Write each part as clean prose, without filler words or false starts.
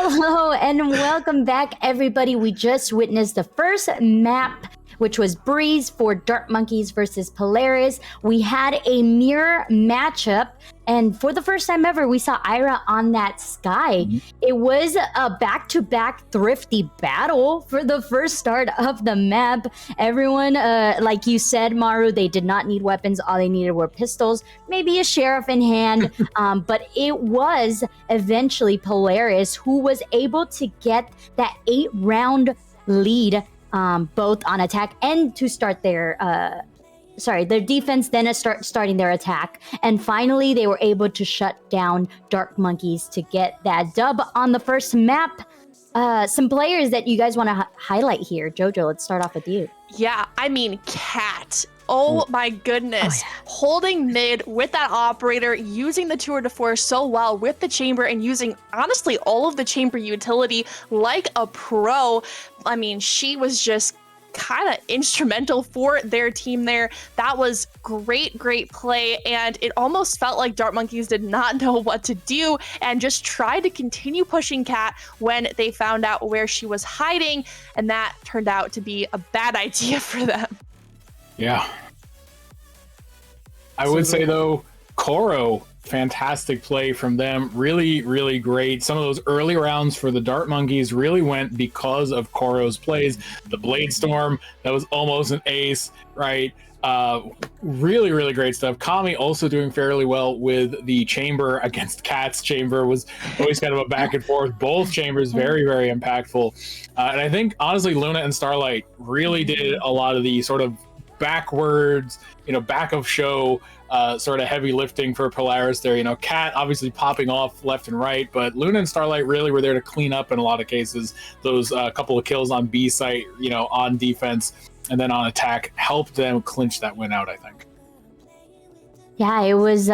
Hello and welcome back, everybody. We just witnessed the first map, which was Breeze for Dart Monkeys versus Polaris. We had a mirror matchup, and for the first time ever, we saw Ira on that sky. It was a back-to-back thrifty battle for the first start of the map. Everyone, like you said, Maru, they did not need weapons. All they needed were pistols, maybe a sheriff in hand. But it was eventually Polaris who was able to get that 8-round lead, both on attack and to start their defense, then starting their attack. And finally, they were able to shut down Dark Monkeys to get that dub on the first map. Some players that you guys want to highlight here. Jojo, let's start off with you. Yeah, I mean, Cat. Oh my goodness. Oh, yeah. Holding mid with that operator, using the tour de force so well with the chamber and using, honestly, all of the chamber utility like a pro. I mean, she was just kind of instrumental for their team there. That was great play, and it almost felt like Dart Monkeys did not know what to do and just tried to continue pushing Cat when they found out where she was hiding, and that turned out to be a bad idea for them. Yeah. I would say, though, Koro, fantastic play from them. Really great. Some of those early rounds for the Dart Monkeys really went because of Koro's plays. The Blade Storm, that was almost an ace, right? Really great stuff. Kami also doing fairly well with the chamber against Cat's chamber. Was always kind of a back and forth. Both chambers very impactful. And I think, honestly, Luna and Starlight really did a lot of the sort of backwards, back of show sort of heavy lifting for Polaris there. Cat obviously popping off left and right, but Luna and Starlight really were there to clean up in a lot of cases. Those couple of kills on B site, on defense and then on attack helped them clinch that win out, I think. Yeah, it was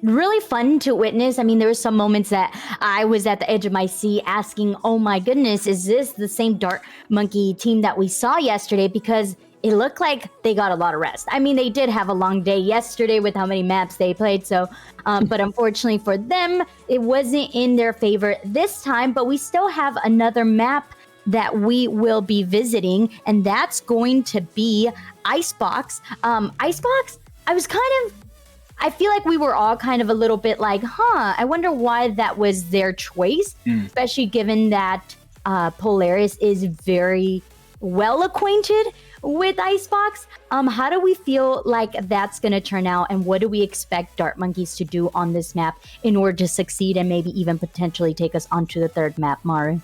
really fun to witness. I mean, there were some moments that I was at the edge of my seat asking, oh my goodness, is this the same Dart Monkey team that we saw yesterday? Because it looked like they got a lot of rest. I mean, they did have a long day yesterday with how many maps they played. So, but unfortunately for them, it wasn't in their favor this time. But we still have another map that we will be visiting, and that's going to be Icebox. Icebox, I feel like we were all kind of a little bit like, I wonder why that was their choice, especially given that Polaris is very well acquainted with Icebox. How do we feel like that's going to turn out, and what do we expect Dart Monkeys to do on this map in order to succeed and maybe even potentially take us onto the third map, Maru?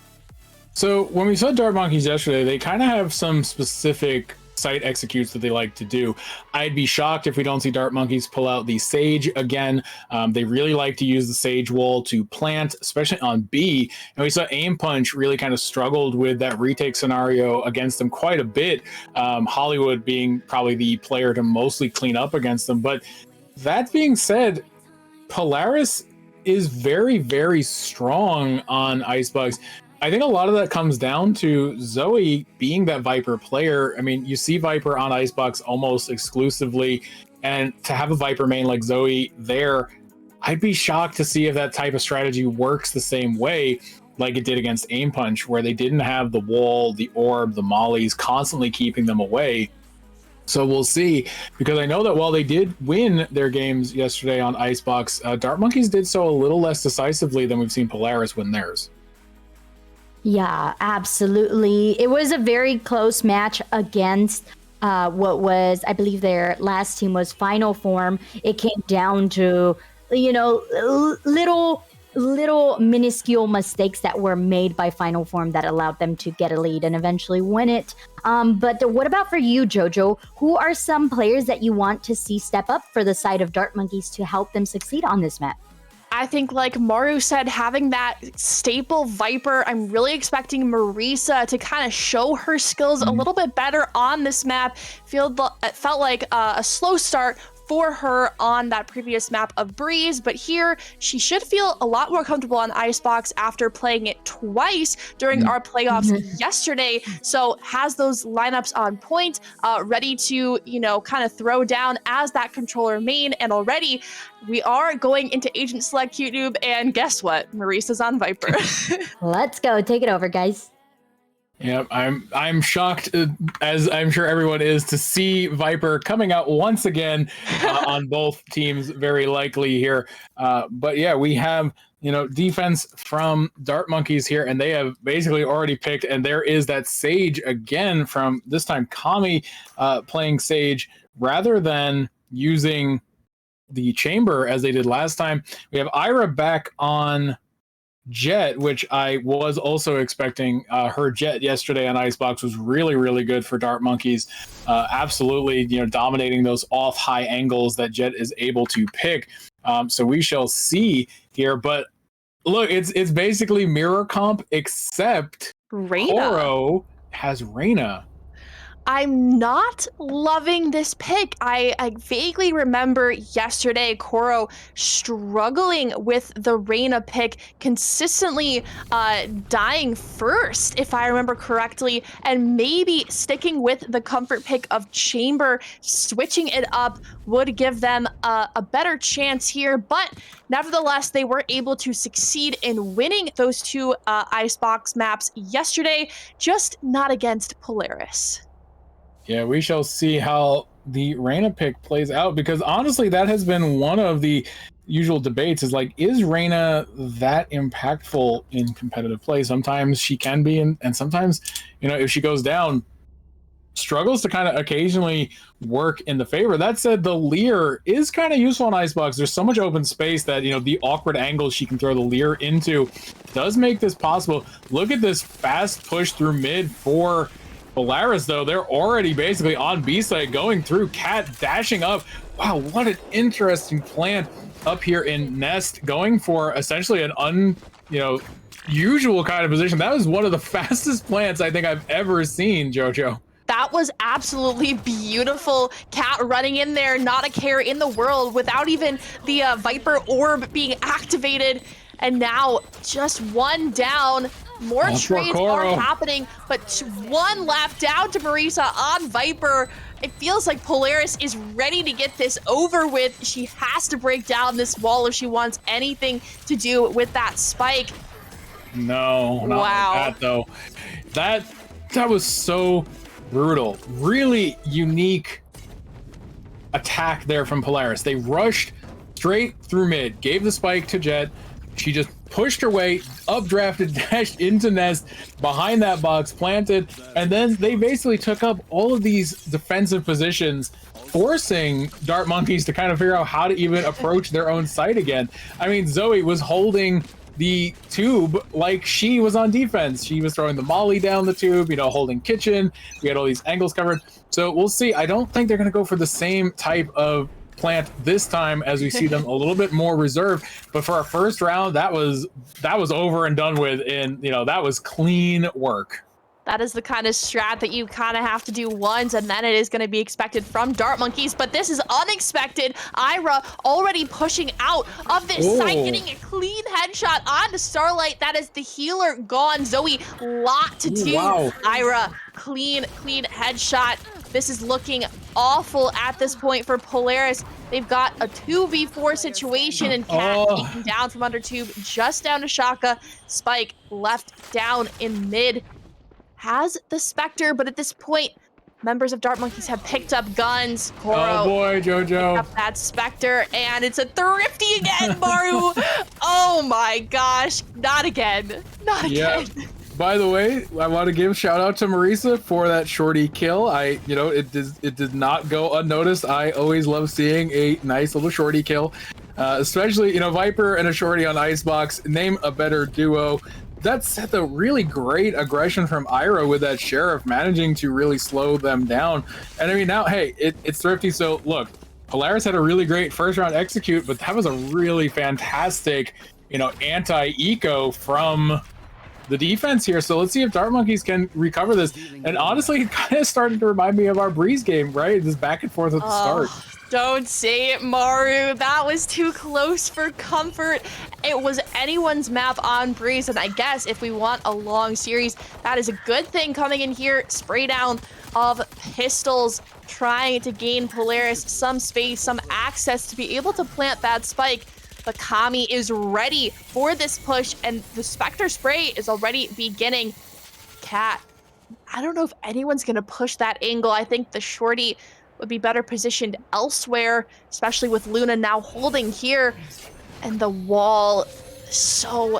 So when we saw Dart Monkeys yesterday, they kind of have some specific site executes that they like to do. I'd be shocked if we don't see Dart Monkeys pull out the Sage again. They really like to use the Sage wall to plant, especially on B. And we saw Aim Punch really kind of struggled with that retake scenario against them quite a bit. Hollywood being probably the player to mostly clean up against them. But that being said, Polaris is very strong on Icebox. I think a lot of that comes down to Zoe being that Viper player. I mean, you see Viper on Icebox almost exclusively, and to have a Viper main like Zoe there, I'd be shocked to see if that type of strategy works the same way like it did against Aim Punch, where they didn't have the wall, the orb, the mollies constantly keeping them away. So we'll see, because I know that while they did win their games yesterday on Icebox, Dart Monkeys did so a little less decisively than we've seen Polaris win theirs. Yeah, absolutely. It was a very close match against what was, I believe their last team was Final Form. It came down to, little minuscule mistakes that were made by Final Form that allowed them to get a lead and eventually win it. But what about for you, Jojo? Who are some players that you want to see step up for the side of Dart Monkeys to help them succeed on this map? I think, like Maru said, having that staple Viper, I'm really expecting Marisa to kind of show her skills a little bit better on this map. It felt like a slow start for her on that previous map of Breeze, but here she should feel a lot more comfortable on Icebox after playing it twice during our playoffs yesterday. So has those lineups on point, ready to, you know, kind of throw down as that controller main. And already we are going into Agent Select YouTube, and guess what? Marisa's on Viper. Let's go. Take it over, guys. Yeah, I'm shocked, as I'm sure everyone is, to see Viper coming out once again on both teams, very likely here. But yeah, we have, you know, defense from Dart Monkeys here, and they have basically already picked, and there is that Sage again from this time Kami playing Sage rather than using the Chamber as they did last time. We have Ira back on Jet, which I was also expecting. Her Jet yesterday on Icebox was really, really good for Dart Monkeys. Absolutely, you know, dominating those off high angles that Jet is able to pick. So we shall see here. But look, it's basically mirror comp, except Reyna. Koro has Reyna. I'm not loving this pick. I vaguely remember yesterday Koro struggling with the Reyna pick, consistently dying first, if I remember correctly, and maybe sticking with the comfort pick of Chamber, switching it up would give them a better chance here. But nevertheless, they were able to succeed in winning those two Icebox maps yesterday, just not against Polaris. Yeah, we shall see how the Reyna pick plays out, because honestly, that has been one of the usual debates, is like, is Reyna that impactful in competitive play? Sometimes she can be, and sometimes, you know, if she goes down, struggles to kind of occasionally work in the favor. That said, the Leer is kind of useful on Icebox. There's so much open space that, you know, the awkward angles she can throw the Leer into does make this possible. Look at this fast push through mid for Polaris, though. They're already basically on B side, going through. Cat dashing up. Wow, what an interesting plant up here in Nest, going for essentially an usual kind of position. That was one of the fastest plants I think I've ever seen, Jojo. That was absolutely beautiful. Cat running in there, not a care in the world, without even the Viper orb being activated. And now just one down. More trades are happening, but one left down to Marisa on Viper. It feels like Polaris is ready to get this over with. She has to break down this wall if she wants anything to do with that spike. No, not like that though. That was so brutal. Really unique attack there from Polaris. They rushed straight through mid, gave the spike to Jet. She just pushed her way, updrafted, dashed into Nest, behind that box, planted, and then they basically took up all of these defensive positions, forcing Dart Monkeys to kind of figure out how to even approach their own site again. I mean, Zoe was holding the tube like she was on defense. She was throwing the molly down the tube, you know, holding kitchen. We had all these angles covered. So we'll see. I don't think they're going to go for the same type of plant this time, as we see them a little bit more reserved. But for our first round, that was over and done with, and you know, that was clean work. That is the kind of strat that you kind of have to do once, and then it is going to be expected from Dart Monkeys. But this is unexpected. Ira already pushing out of this site, getting a clean headshot onto Starlight. That is the healer gone. Zoe, lot to do. Ira, clean headshot. This is looking awful at this point for Polaris. They've got a 2v4 situation, and Cat taken down from under tube, just down to Shaka. Spike left down in mid. Has the Spectre, but at this point, members of Dart Monkeys have picked up guns. Koro, oh boy, Jojo. Up that Spectre, and it's a Thrifty again, Maru. Oh my gosh, not again. Not again. By the way, I want to give a shout out to Marisa for that shorty kill. It did not go unnoticed. I always love seeing a nice little shorty kill, especially, you know, Viper and a shorty on Icebox. Name a better duo. That's the really great aggression from Ira with that Sheriff, managing to really slow them down. And I mean, now, hey, it's Thrifty. So look, Polaris had a really great first round execute, but that was a really fantastic, you know, anti-eco from the defense here. So let's see if Dart Monkeys can recover this. And honestly, it kind of started to remind me of our Breeze game, right? This back and forth at the start. Don't say it, Maru. That was too close for comfort. It was anyone's map on Breeze, and I guess if we want a long series, that is a good thing coming in here. Spray down of pistols, trying to gain Polaris some space, some access to be able to plant that spike. But Kami is ready for this push, and the Spectre spray is already beginning. Cat, I don't know if anyone's gonna push that angle. I think the shorty would be better positioned elsewhere, especially with Luna now holding here. And the wall so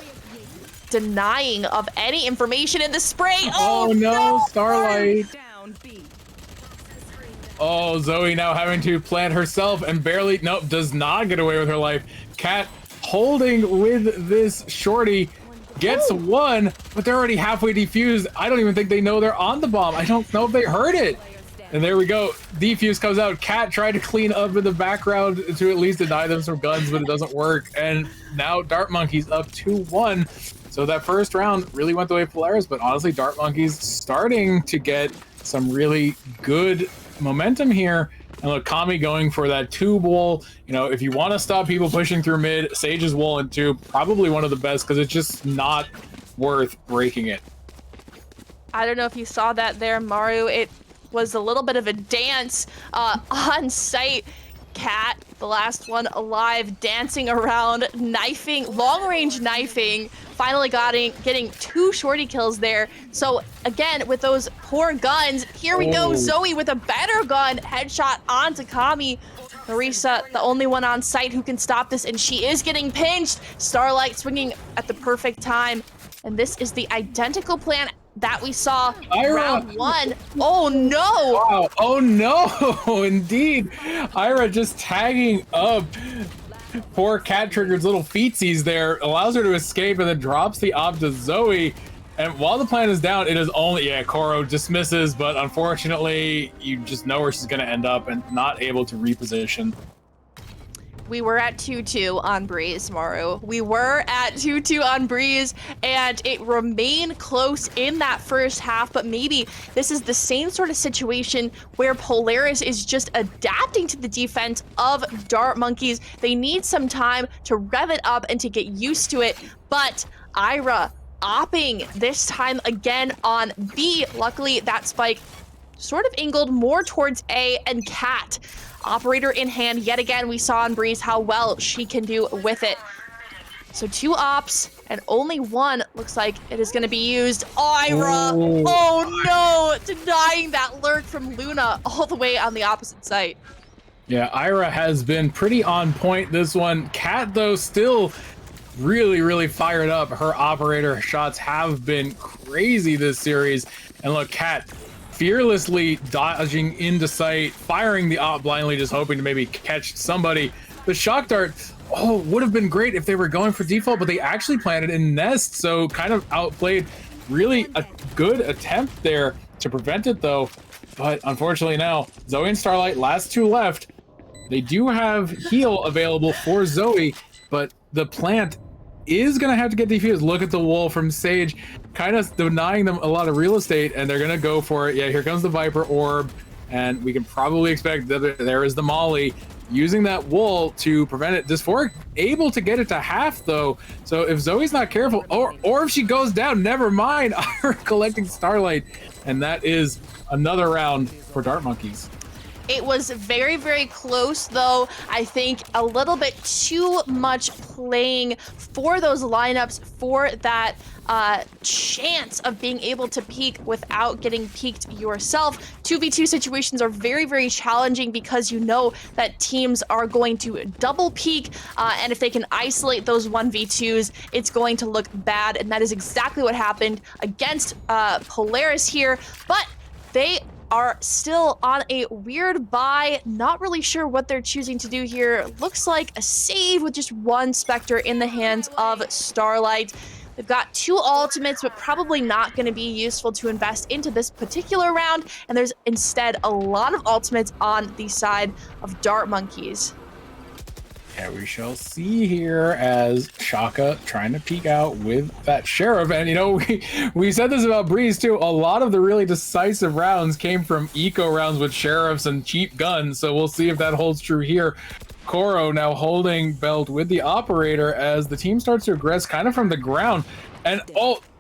denying of any information in the spray. Oh no, Starlight. Oh, Zoe now having to plant herself and barely, nope, does not get away with her life. Cat holding with this shorty, gets one, but they're already halfway defused. I don't even think they know they're on the bomb. I don't know if they heard it. And there we go. Defuse comes out. Cat tried to clean up in the background to at least deny them some guns, but it doesn't work. And now Dart Monkey's up 2-1. So that first round really went the way of Polaris, but honestly, Dart Monkey's starting to get some really good momentum here. And look, Kami going for that tube wall. You know, if you want to stop people pushing through mid, Sage's wall and tube, probably one of the best because it's just not worth breaking it. I don't know if you saw that there, Maru. It was a little bit of a dance on site. Cat, the last one alive, dancing around, knifing, long-range knifing, finally getting 2 shorty kills there. So again, with those poor guns, here we go, Zoe with a better gun, headshot onto Kami. Marisa, the only one on site who can stop this, and she is getting pinched. Starlight swinging at the perfect time. And this is the identical plan that we saw round 1. Oh no! Wow, oh no, indeed. Ira just tagging up poor Cat Trigger's little feetsies there, allows her to escape and then drops the op to Zoe. And while the plan is down, it is only, yeah, Koro dismisses, but unfortunately, you just know where she's gonna end up and not able to reposition. We were at 2-2 on Breeze, Maru. We were at 2-2 on Breeze, and it remained close in that first half, but maybe this is the same sort of situation where Polaris is just adapting to the defense of Dart Monkeys. They need some time to rev it up and to get used to it, but Ira opping this time again on B. Luckily, that spike sort of angled more towards A, and Cat, operator in hand yet again. We saw on Breeze how well she can do with it. So 2 ops and only 1 looks like it is going to be used. Ira, oh no, denying that lurk from Luna all the way on the opposite site. Yeah, Ira has been pretty on point this one. Cat, though, still really fired up. Her operator shots have been crazy this series. And look, Cat fearlessly dodging into sight, firing the op blindly, just hoping to maybe catch somebody. The shock dart, oh, would have been great if they were going for default, but they actually planted in nest, so kind of outplayed. Really a good attempt there to prevent it, though. But unfortunately now, Zoe and Starlight, last 2 left. They do have heal available for Zoe, but the plant is going to have to get defused. Look at the wall from Sage, kind of denying them a lot of real estate, and they're going to go for it. Yeah, here comes the Viper Orb, and we can probably expect that there is the Molly using that wall to prevent it. Dysphoric able to get it to half, though, so if Zoe's not careful, or if she goes down, never mind. Collecting Starlight, and that is another round for Dart Monkeys. It was very close, though. I think a little bit too much playing for those lineups for that chance of being able to peek without getting peeked yourself. 2v2 situations are very challenging because you know that teams are going to double peek, and if they can isolate those 1v2s, it's going to look bad, and that is exactly what happened against Polaris here. But they are still on a weird buy, not really sure what they're choosing to do here. Looks like a save with just 1 Spectre in the hands of Starlight. They've got 2 ultimates, but probably not going to be useful to invest into this particular round, and there's instead a lot of ultimates on the side of Dart Monkeys. Yeah, we shall see here as Shaka trying to peek out with that Sheriff. And, you know, we said this about Breeze, too. A lot of the really decisive rounds came from eco rounds with Sheriffs and cheap guns. So we'll see if that holds true here. Koro now holding belt with the Operator as the team starts to aggress kind of from the ground. And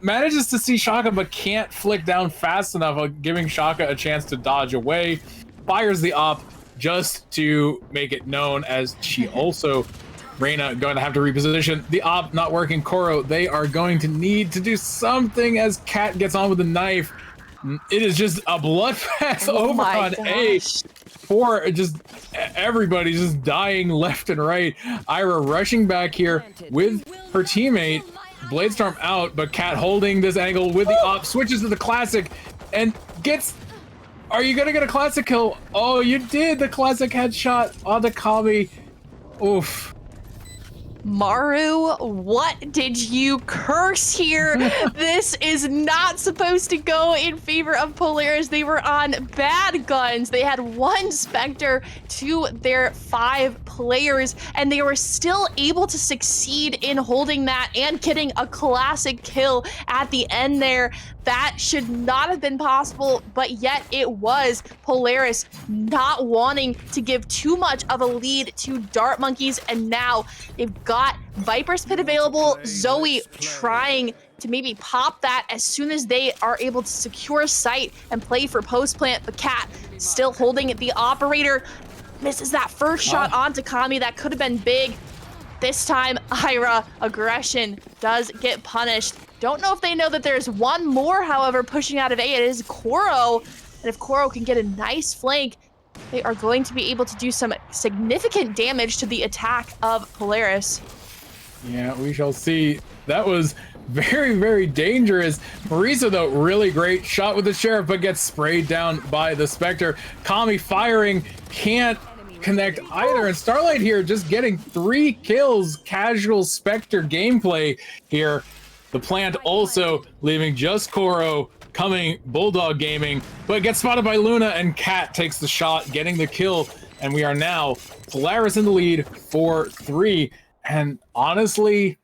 manages to see Shaka, but can't flick down fast enough, giving Shaka a chance to dodge away. Fires the Op just to make it known as she also, Reina, going to have to reposition. The Op not working. Koro, they are going to need to do something as Cat gets on with the knife. It is just a bloodbath over on A. For just everybody just dying left and right. Ira rushing back here with her teammate. Bladestorm out, but Cat holding this angle with the Op, switches to the classic and gets... Are you gonna get a classic kill? Oh, you did! The classic headshot on the Kami. Oof. Maru, what did you curse here? This is not supposed to go in favor of Polaris. They were on bad guns. They had 1 Spectre to their 5 players, and they were still able to succeed in holding that and getting a classic kill at the end there. That should not have been possible, but yet it was. Polaris not wanting to give too much of a lead to Dart Monkeys, and now they've got Viper's Pit available. Zoe trying to maybe pop that as soon as they are able to secure site and play for post plant, but Cat still holding the Operator. Misses that first shot onto Kami. That could have been big. This time, Ira, aggression does get punished. Don't know if they know that there's one more, however, pushing out of A. It is Koro. And if Koro can get a nice flank, they are going to be able to do some significant damage to the attack of Polaris. Yeah, we shall see. That was very, very dangerous. Marisa, though, really great shot with the Sheriff, but gets sprayed down by the Spectre. Kami firing, can't connect either, and Starlight here just getting 3 kills. Casual Spectre gameplay here. The plant also leaving just Koro, coming Bulldog Gaming, but gets spotted by Luna, and Cat takes the shot, getting the kill, and we are now Polaris in the lead 4-3. And honestly,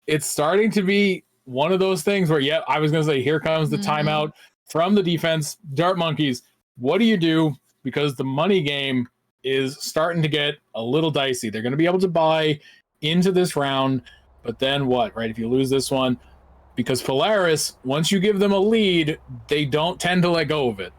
it's starting to be one of those things where, yeah, I was gonna say, here comes the timeout from the defense. Dart Monkeys, what do you do? Because the money game is starting to get a little dicey. They're going to be able to buy into this round, but then what, right? If you lose this one, because Polaris, once you give them a lead, they don't tend to let go of it.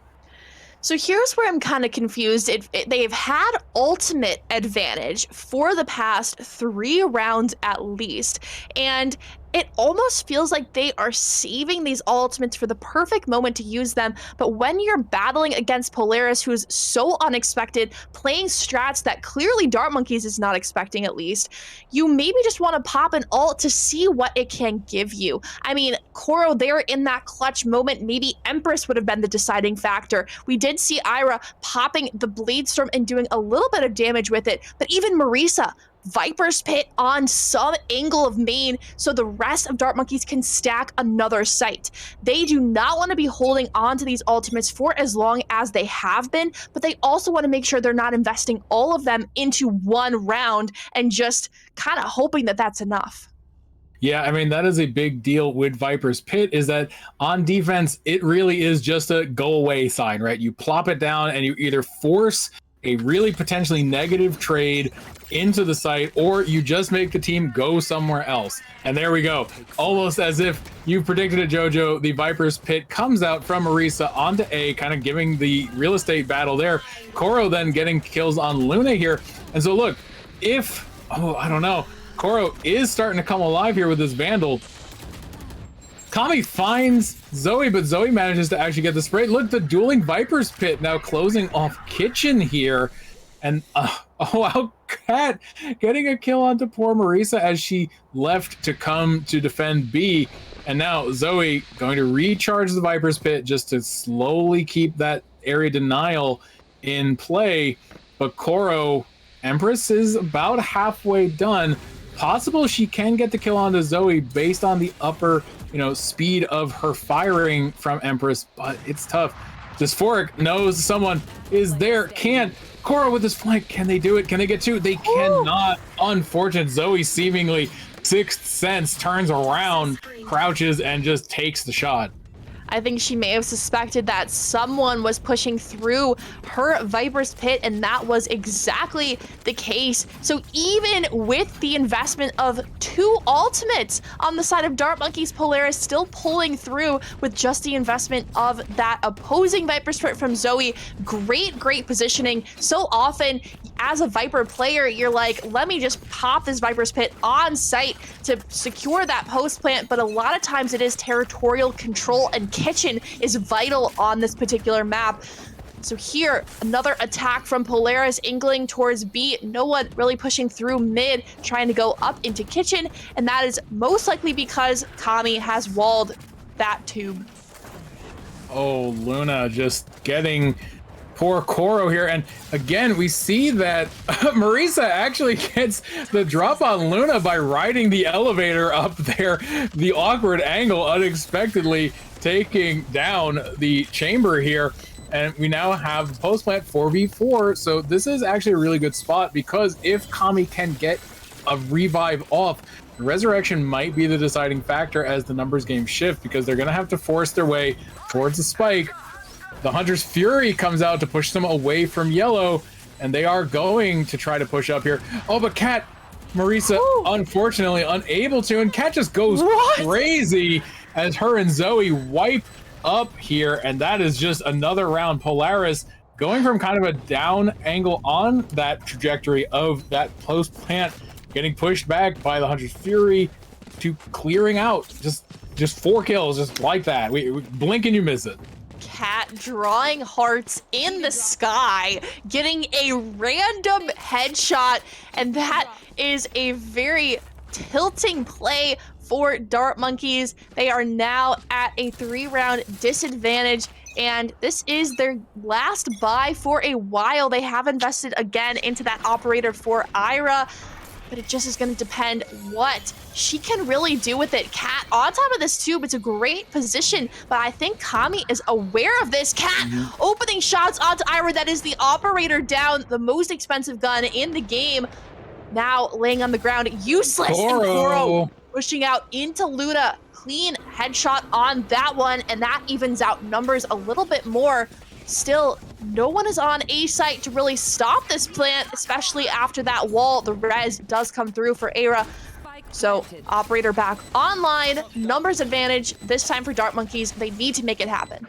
So here's where I'm kind of confused. They've had ultimate advantage for the past 3 rounds at least, and it almost feels like they are saving these ultimates for the perfect moment to use them. But when you're battling against Polaris, who's so unexpected, playing strats that clearly Dart Monkeys is not expecting at least, you maybe just want to pop an ult to see what it can give you. I mean, Koro there in that clutch moment, maybe Empress would have been the deciding factor. We did see Ira popping the Bladestorm and doing a little bit of damage with it, but even Marisa, Viper's Pit on some angle of main so the rest of Dart Monkeys can stack another site. They do not want to be holding on to these ultimates for as long as they have been, but they also want to make sure they're not investing all of them into one round and just kind of hoping that that's enough. Yeah, I mean, that is a big deal with Viper's Pit, is that on defense, it really is just a go away sign, right? You plop it down and you either force a really potentially negative trade into the site, or you just make the team go somewhere else. And there we go. Almost as if you predicted it, Jojo. The Viper's Pit comes out from Marisa onto A, kind of giving the real estate battle there. Koro then getting kills on Luna here. And so look, if, I don't know, Koro is starting to come alive here with this Vandal. Kami finds Zoe, but Zoe manages to actually get the spray. Look, the dueling Viper's Pit now closing off Kitchen here. And, wow, Cat getting a kill onto poor Marisa as she left to come to defend B. And now Zoe going to recharge the Viper's Pit just to slowly keep that area denial in play. But Koro, Empress is about halfway done. Possible she can get the kill onto Zoe based on the upper, speed of her firing from Empress, but it's tough. Dysphoric knows someone is there, can't Korra with his flank. Can they do it? Can they get two? They cannot. Unfortunate. Zoe seemingly sixth sense turns around, crouches, and just takes the shot. I think she may have suspected that someone was pushing through her Viper's Pit, and that was exactly the case. So even with the investment of 2 ultimates on the side of Dart Monkey's, Polaris still pulling through with just the investment of that opposing Viper's Pit from Zoe. Great positioning. So often, as a Viper player, you're like, let me just pop this Viper's Pit on site to secure that post plant, but a lot of times it is territorial control, and kitchen is vital on this particular map. So here, another attack from Polaris angling towards B. No one really pushing through mid, trying to go up into kitchen, and that is most likely because Kami has walled that tube. Oh, Luna just getting poor Koro here. And again, we see that Marisa actually gets the drop on Luna by riding the elevator up there, the awkward angle, unexpectedly taking down the chamber here. And we now have the post plant 4v4. So this is actually a really good spot, because if Kami can get a revive off, the resurrection might be the deciding factor as the numbers game shift, because they're going to have to force their way towards the spike. The Hunter's Fury comes out to push them away from yellow, and they are going to try to push up here. Oh, but Cat, Marisa, unfortunately unable to, and Cat just goes crazy as her and Zoe wipe up here, and that is just another round. Polaris going from kind of a down angle on that trajectory of that post plant, getting pushed back by the Hunter's Fury, to clearing out just 4 kills just like that. We blink and you miss it. Cat drawing hearts in the sky, getting a random headshot, and that is a very tilting play for Dart Monkeys. They are now at a 3-round disadvantage, and this is their last buy for a while. They have invested again into that operator for Ira, but it just is going to depend what she can really do with it. Cat on top of this tube, it's a great position, but I think Kami is aware of this. Cat opening shots onto Ira. That is the operator down, the most expensive gun in the game. Now laying on the ground, useless. And Koro pushing out into Luna. Clean headshot on that one, and that evens out numbers a little bit more. Still, no one is on A site to really stop this plant, especially after that wall. The res does come through for Aira. So, operator back online, numbers advantage. This time for Dart Monkeys, they need to make it happen.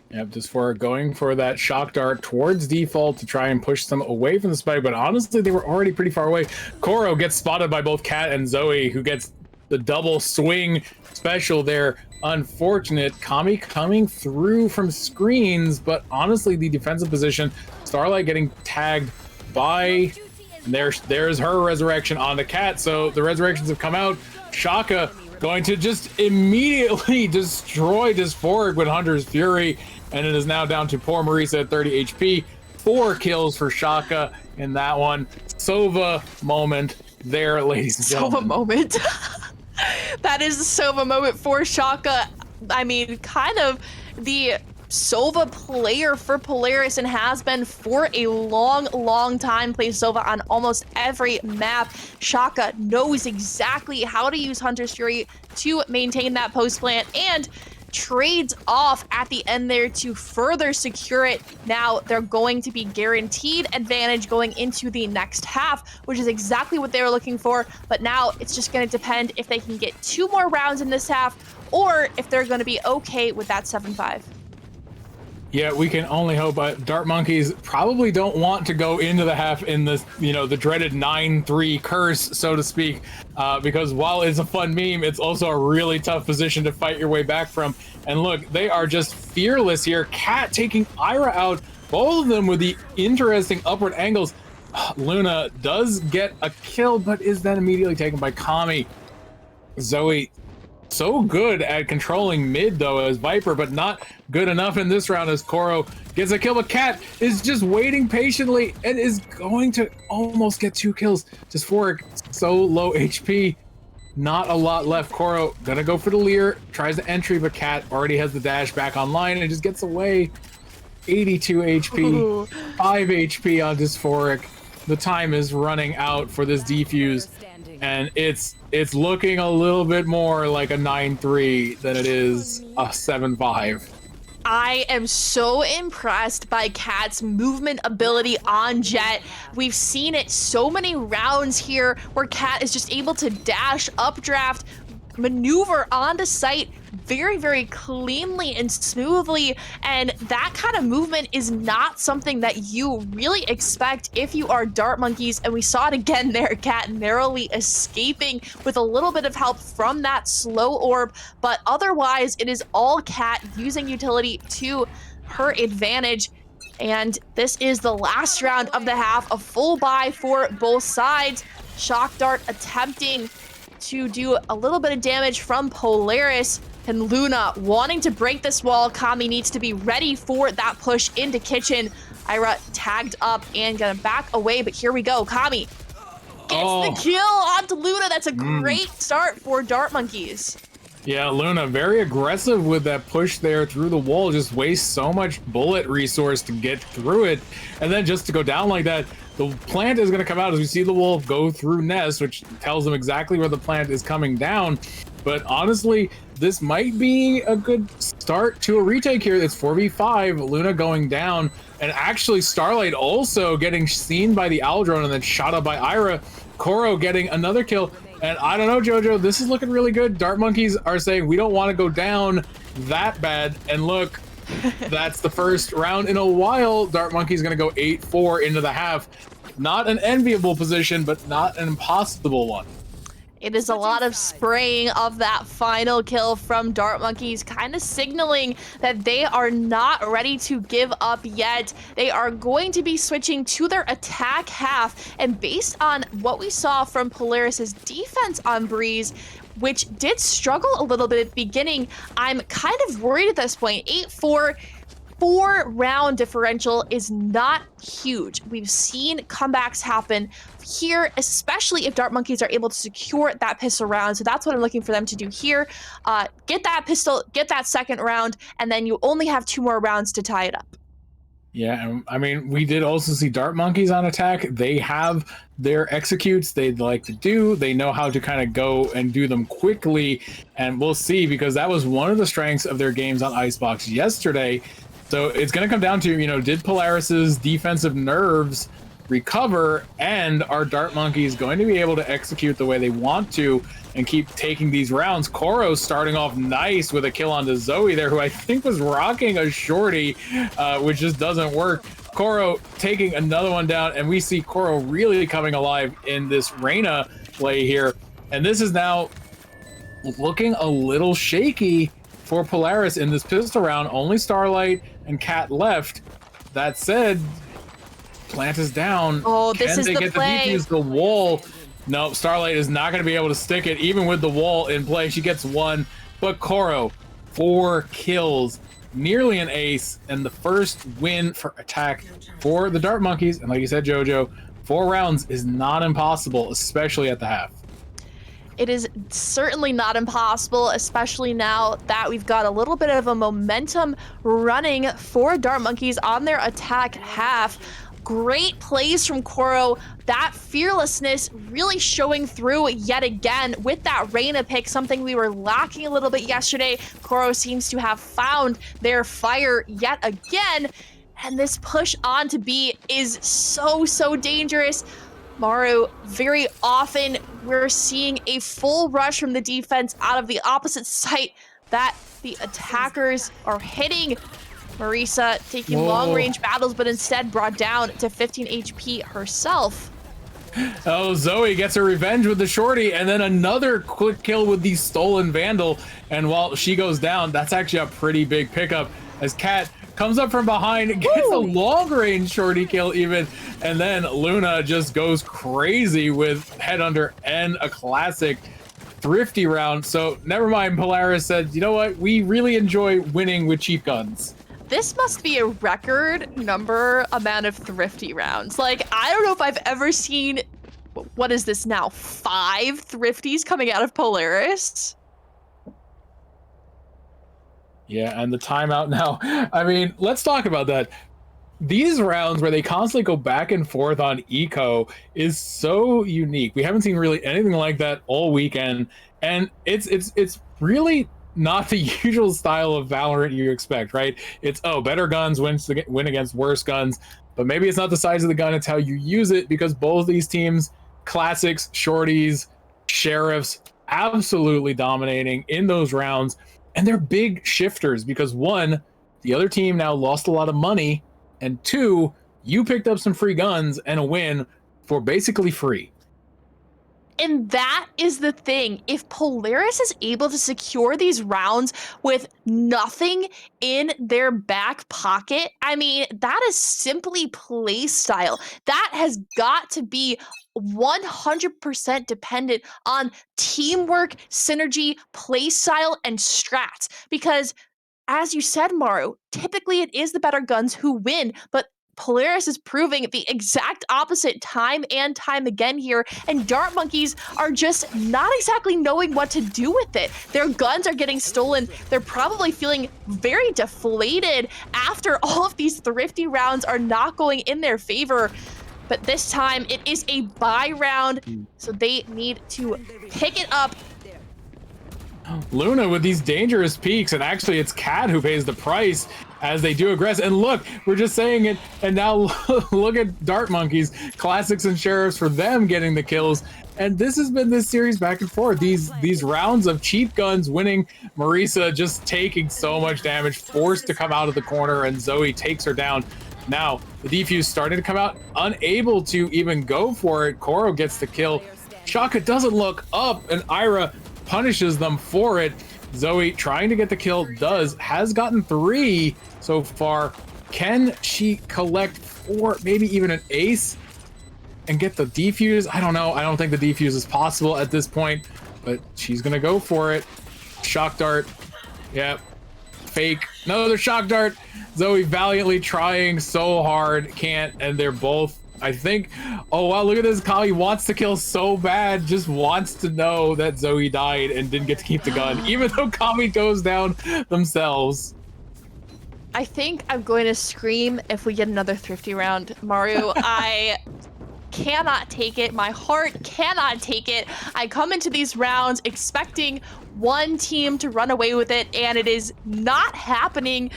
Yep, just for going for that shock dart towards default to try and push them away from the spike, but honestly, they were already pretty far away. Koro gets spotted by both Cat and Zoe, who gets the double swing special there. Unfortunate. Kami coming through from screens, but honestly, the defensive position, Starlight getting tagged by, and there's her resurrection on the Cat. So the resurrections have come out. Shaka going to just immediately destroy Dysphoric with Hunter's Fury, and it is now down to poor Marisa at 30 HP. 4 kills for Shaka in that one. Sova moment there, ladies and gentlemen. Sova moment. That is the Sova moment for Shaka. I mean, kind of the Sova player for Polaris, and has been for a long time. Plays Sova on almost every map. Shaka knows exactly how to use Hunter's Fury to maintain that post plant, and trades off at the end there to further secure it. Now they're going to be guaranteed advantage going into the next half, which is exactly what they were looking for. But now it's just going to depend if they can get 2 more rounds in this half, or if they're going to be okay with that 7-5. Yeah, we can only hope. Dart Monkeys probably don't want to go into the half in this, the dreaded 9-3 curse, so to speak, because while it's a fun meme, it's also a really tough position to fight your way back from. And look, they are just fearless here. Cat taking Ira out, both of them with the interesting upward angles. Luna does get a kill, but is then immediately taken by Kami. Zoe, so good at controlling mid though as Viper, but not good enough in this round as Koro gets a kill. But Cat is just waiting patiently and is going to almost get 2 kills. Dysphoric, so low HP, not a lot left. Koro gonna go for the Leer, tries the entry, but Cat already has the dash back online and just gets away. 82 HP. Ooh. 5 HP on Dysphoric. The time is running out for this defuse, and it's looking a little bit more like a 9-3 than it is a 7-5. I am so impressed by Kat's movement ability on Jet. We've seen it so many rounds here where Kat is just able to dash, updraft, maneuver onto site very, very cleanly and smoothly, and that kind of movement is not something that you really expect if you are Dart Monkeys, and we saw it again there, Kat narrowly escaping with a little bit of help from that slow orb, but otherwise it is all Kat using utility to her advantage. And this is the last round of the half, a full buy for both sides. Shock Dart attempting to do a little bit of damage from Polaris, and Luna wanting to break this wall. Kami needs to be ready for that push into kitchen. Ira tagged up and gonna back away, but here we go. Kami gets the kill onto Luna. That's a great start for Dart Monkeys. Yeah, Luna very aggressive with that push there through the wall, just wastes so much bullet resource to get through it, and then just to go down like that. The plant is going to come out as we see the wolf go through Nest, which tells them exactly where the plant is coming down. But honestly, this might be a good start to a retake here. It's 4v5, Luna going down, and actually Starlight also getting seen by the Owl Drone and then shot up by Ira. Koro getting another kill. And I don't know, Jojo, this is looking really good. Dart Monkeys are saying we don't want to go down that bad. And look, that's the first round in a while. Dart Monkey's going to go 8-4 into the half. Not an enviable position, but not an impossible one. It is a lot of spraying of that final kill from Dart Monkeys, kind of signaling that they are not ready to give up yet. They are going to be switching to their attack half, and based on what we saw from Polaris's defense on Breeze, which did struggle a little bit at the beginning, I'm kind of worried at this point. 8-4. 4-round differential is not huge. We've seen comebacks happen here, especially if Dart Monkeys are able to secure that pistol round. So that's what I'm looking for them to do here. Get that pistol, get that second round, and then you only have 2 more rounds to tie it up. Yeah, I mean, we did also see Dart Monkeys on attack. They have their executes they'd like to do. They know how to kind of go and do them quickly, and we'll see, because that was one of the strengths of their games on Icebox yesterday. So it's going to come down to, you know, did Polaris's defensive nerves recover, and are Dart Monkeys going to be able to execute the way they want to and keep taking these rounds? Koro starting off nice with a kill onto Zoe there, who I think was rocking a shorty, which just doesn't work. Koro taking another one down, and we see Koro really coming alive in this Reyna play here. And this is now looking a little shaky for Polaris in this pistol round. Only Starlight and Cat left. That said, plant is down. Oh, this is the play. Can they get the wall? No, Starlight is not going to be able to stick it, even with the wall in play. She gets 1, but Koro, 4 kills, nearly an ace, and the first win for attack for the Dart Monkeys. And like you said, Jojo, 4 rounds is not impossible, especially at the half. It is certainly not impossible, especially now that we've got a little bit of a momentum running for Dart Monkeys on their attack half. Great plays from Koro. That fearlessness really showing through yet again with that Reyna pick, something we were lacking a little bit yesterday. Koro seems to have found their fire yet again, and this push on to B is so dangerous. Maru, very often we're seeing a full rush from the defense out of the opposite site that the attackers are hitting. Marisa taking long-range battles, but instead brought down to 15 HP herself. Oh, Zoe gets her revenge with the shorty, and then another quick kill with the stolen Vandal. And while she goes down, that's actually a pretty big pickup as Cat comes up from behind, gets a long-range shorty kill even, and then Luna just goes crazy with Headhunter and a classic thrifty round. So never mind, Polaris said, you know what, we really enjoy winning with cheap guns. This must be a record amount of thrifty rounds. Like, I don't know if I've ever seen, what is this now, 5 thrifties coming out of Polaris? Yeah, and the timeout now. I mean, let's talk about that. these rounds where they constantly go back and forth on eco is so unique. We haven't seen really anything like that all weekend, and it's really not the usual style of Valorant you expect, right? It's, oh, better guns win against worse guns, but maybe it's not the size of the gun, it's how you use it, because both these teams, classics, shorties, sheriffs, absolutely dominating in those rounds, and they're big shifters because one, the other team now lost a lot of money, and two, you picked up some free guns and a win for basically free. And that is the thing. If Polaris is able to secure these rounds with nothing in their back pocket, I mean, that is simply play style. That has got to be 100% dependent on teamwork, synergy, play style, and strats. Because as you said, Maru, typically it is the better guns who win, but Polaris is proving the exact opposite time and time again here, and Dart Monkeys are just not exactly knowing what to do with it. Their guns are getting stolen. They're probably feeling very deflated after all of these thrifty rounds are not going in their favor. But this time it is a buy round, so they need to pick it up. Luna with these dangerous peaks, and actually it's Cat who pays the price as they do aggress. And look, we're just saying it, and now look at Dart Monkeys, classics and sheriffs for them getting the kills. And this has been this series back and forth. These rounds of cheap guns winning, Marisa just taking so much damage, forced to come out of the corner, and Zoe takes her down. Now the defuse starting to come out, unable to even go for it. Koro gets the kill. Shaka doesn't look up, and Ira punishes them for it. Zoe trying to get the kill, has gotten 3 so far. Can she collect 4, maybe even an ace and get the defuse? I don't know. I don't think the defuse is possible at this point, but she's gonna go for it. Shock dart. Yep. Fake. Another shock dart. Zoe valiantly trying so hard, can't, and they're both, I think, oh wow, look at this. Kali wants to kill so bad, just wants to know that Zoe died and didn't get to keep the gun, even though Kami goes down themselves. I think I'm going to scream if we get another thrifty round, Maru. I cannot take it. My heart cannot take it. I come into these rounds expecting one team to run away with it, and it is not happening.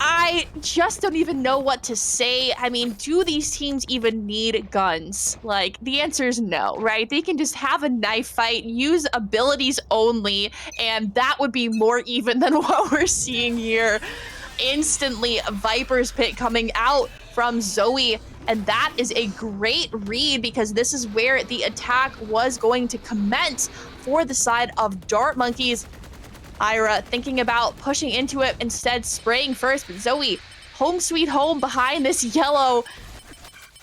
I just don't even know what to say. I mean, do these teams even need guns? Like, the answer is no, right? They can just have a knife fight, use abilities only, and that would be more even than what we're seeing here. Instantly, Viper's Pit coming out from Zoe, and that is a great read because this is where the attack was going to commence for the side of Dart Monkeys. Ira thinking about pushing into it, instead spraying first, but Zoe, home sweet home behind this yellow,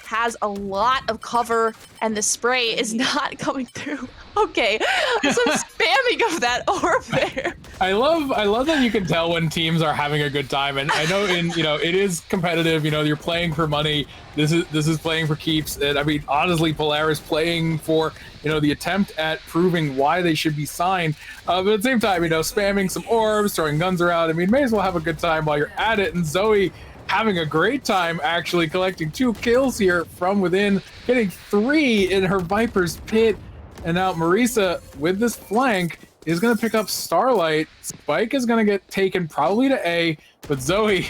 has a lot of cover, and the spray is not coming through. Okay, some spamming of that orb there. I love that you can tell when teams are having a good time, and I know it is competitive. You're playing for money. This is playing for keeps, and I mean honestly, Polaris playing for the attempt at proving why they should be signed. But at the same time, spamming some orbs, throwing guns around. I mean, may as well have a good time while you're at it. And Zoe having a great time, actually collecting 2 kills here from within, getting 3 in her Viper's Pit. And now Marisa, with this flank, is going to pick up Starlight. Spike is going to get taken probably to A, but Zoe,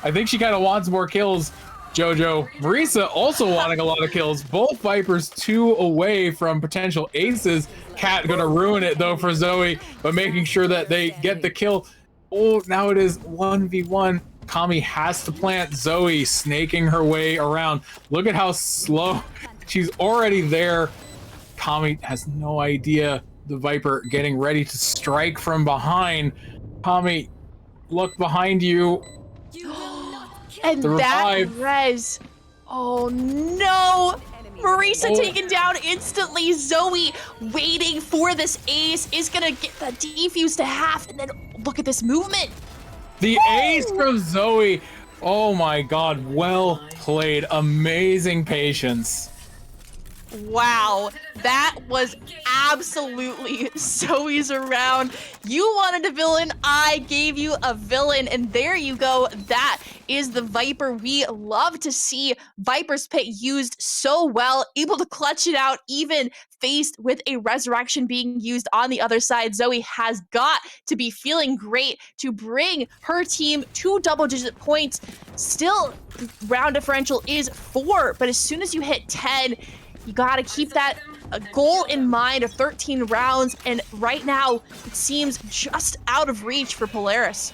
I think she kind of wants more kills. Jojo, Marisa also wanting a lot of kills. Both Vipers 2 away from potential aces. Cat going to ruin it though for Zoe, but making sure that they get the kill. Oh, now it is 1v1. Kami has to plant. Zoe snaking her way around. Look at how slow she's already there. Kami has no idea. The Viper getting ready to strike from behind. Kami, look behind you. And that res. Oh no! Marisa taken down instantly. Zoe waiting for this ace, is gonna get the defuse to half, and then look at this movement. The ace from Zoe. Oh my god, well played. Amazing patience. Wow, that was absolutely Zoe's round. You wanted a villain, I gave you a villain, and there you go. That is the Viper we love to see. Viper's Pit used so well, able to clutch it out, even faced with a resurrection being used on the other side. Zoe has got to be feeling great to bring her team to double-digit points. Still, round differential is 4, but as soon as you hit 10, you gotta keep that goal in mind of 13 rounds, and right now it seems just out of reach for Polaris.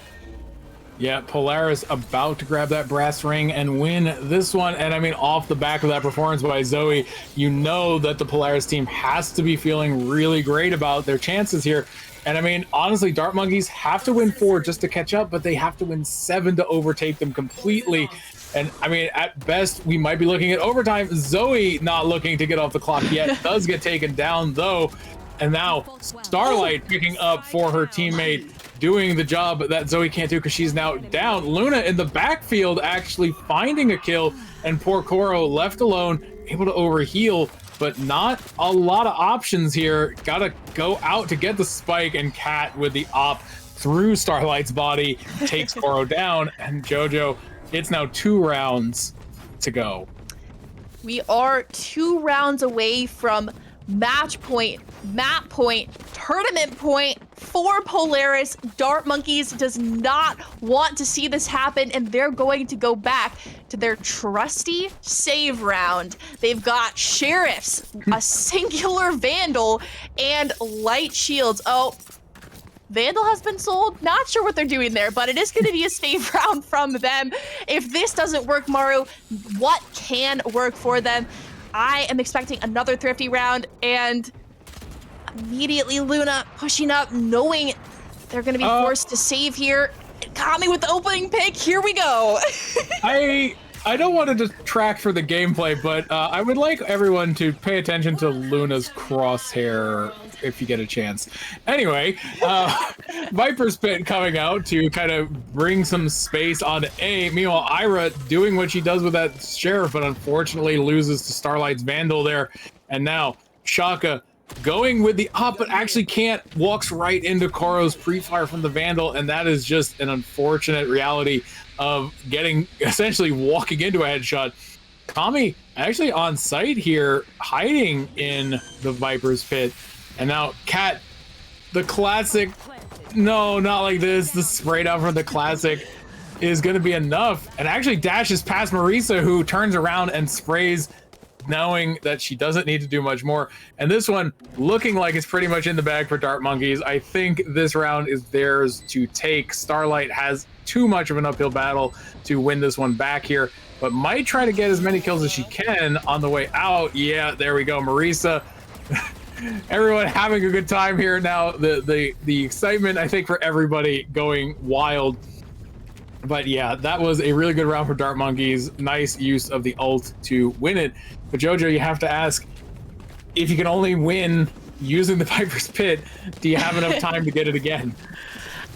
Yeah, Polaris about to grab that brass ring and win this one. And I mean, off the back of that performance by Zoe, you know that the Polaris team has to be feeling really great about their chances here. And I mean, honestly, Dart Monkeys have to win 4 just to catch up, but they have to win 7 to overtake them completely. And I mean, at best, we might be looking at overtime. Zoe not looking to get off the clock yet, does get taken down though. And now Starlight picking up for her teammate, doing the job that Zoe can't do because she's now down. Luna in the backfield actually finding a kill, and poor Koro left alone, able to overheal, but not a lot of options here. Gotta go out to get the spike, and Cat with the op through Starlight's body takes Koro down. And JoJo, it's now 2 rounds to go. We are 2 rounds away from match point, map point, tournament point for Polaris. Dart Monkeys does not want to see this happen, and they're going to go back to their trusty save round. They've got Sheriffs, a singular Vandal, and Light Shields. Oh, Vandal has been sold. Not sure what they're doing there, but it is going to be a save round from them. If this doesn't work, Maru, what can work for them? I am expecting another thrifty round, and immediately Luna pushing up, knowing they're going to be forced to save here. It got me with the opening pick. Here we go. I don't want to detract for the gameplay, but I would like everyone to pay attention to Luna's crosshair if you get a chance. Anyway, Viper's Pit coming out to kind of bring some space on A. Meanwhile, Ira doing what she does with that Sheriff, but unfortunately loses to Starlight's Vandal there. And now Shaka going with the op, but actually can't, walks right into Koro's pre-fire from the Vandal, and that is just an unfortunate reality of getting, essentially walking into a headshot. Kami actually on site here, hiding in the Viper's Pit. And now Cat, the classic, no, not like this, the spray down from the classic is going to be enough, and actually dashes past Marisa, who turns around and sprays, knowing that she doesn't need to do much more. And this one looking like it's pretty much in the bag for Dart Monkeys. I think this round is theirs to take. Starlight has too much of an uphill battle to win this one back here, but might try to get as many kills as she can on the way out. Yeah, there we go. Marisa, everyone having a good time here now. The excitement, I think, for everybody going wild. But yeah, that was a really good round for Dart Monkeys. Nice use of the ult to win it. But JoJo, you have to ask, if you can only win using the Viper's Pit, do you have enough time to get it again?